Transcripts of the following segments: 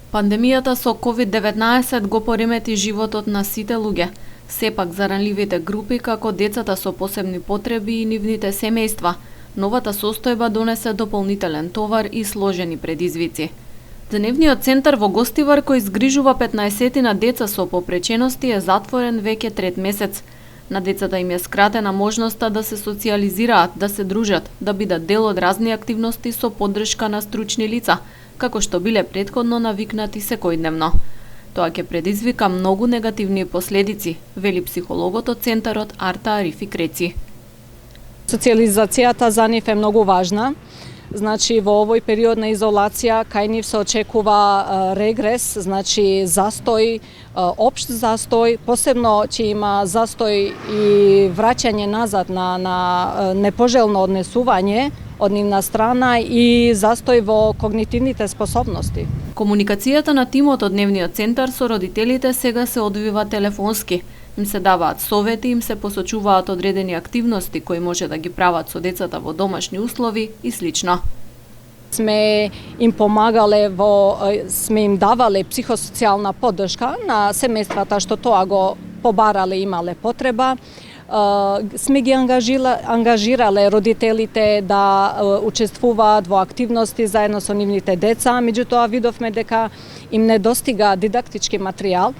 Пандемијата со COVID-19 го поремети животот на сите луѓе. Сепак за ранливите групи, како децата со посебни потреби и нивните семејства, новата состојба донесе дополнителен товар и сложени предизвици. Дневниот центар во Гостивар, кој згрижува 15 на деца со попречености, е затворен веќе трет месец. На децата им е скратена можноста да се социјализираат, да се дружат, да бидат дел од разни активности со поддршка на стручни лица, како што биле претходно навикнати секојдневно. Тоа ќе предизвика многу негативни последици, вели психологот од центарот Арта Арифи Креци. Социјализацијата за нив е многу важна. Значи, во овој период на изолација, кај нив се очекува регрес, значи застој, општ застој, посебно ќе има застој и враќање назад на непожелно однесување од нивна страна и застој во когнитивните способности. Комуникацијата на тимот од Дневниот центар со родителите сега се одвива телефонски. Им се даваат совети, им се посочуваат одредени активности кои може да ги прават со децата во домашни услови и слично. Сме им помагале сме им давале психосоцијална поддршка на семејствата што тоа го побарале, имале потреба. Сме ги ангажирале родителите да учествуваат во активности заедно со нивните деца, меѓутоа видовме дека им недостига дидактички материјал.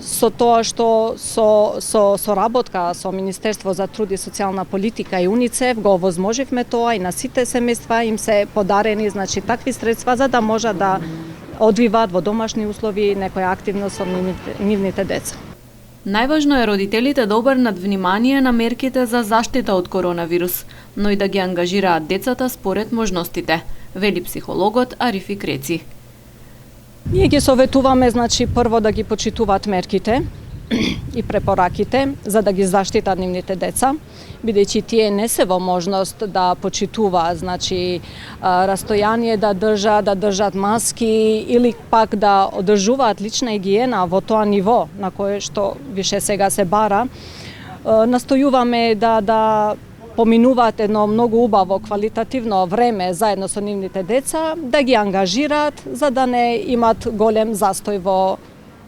Со тоа што со соработка со Министерство за труд и социјална политика и УНИЦЕФ го овозможивме тоа и на сите семејства им се подарени такви средства за да можат да одвиваат во домашни услови некоја активност со нивните деца. Најважно е родителите да обрнат внимание на мерките за заштита од коронавирус, но и да ги ангажираат децата според можностите, вели психологот Арифи Креци. Ние ги советуваме, прво да ги почитуваат мерките и препораките за да ги заштитат нивните деца, бидејќи тие не се во можност да почитуваат, растојание да држат маски или пак да одржуваат лична игиена во тоа ниво на кое што више сега се бара. Настојуваме да поминуваат едно многу убаво квалитативно време заедно со нивните деца, да ги ангажираат за да не имат голем застој во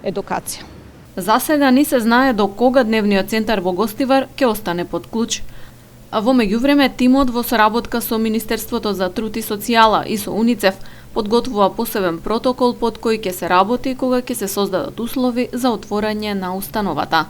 едукација. За сега не се знае до кога Дневниот центар во Гостивар ќе остане под клуч. А во меѓувреме тимот во соработка со Министерството за труд и социјала и со УНИЦЕФ подготвува посебен протокол под кој ќе се работи кога ќе се создадат услови за отворање на установата.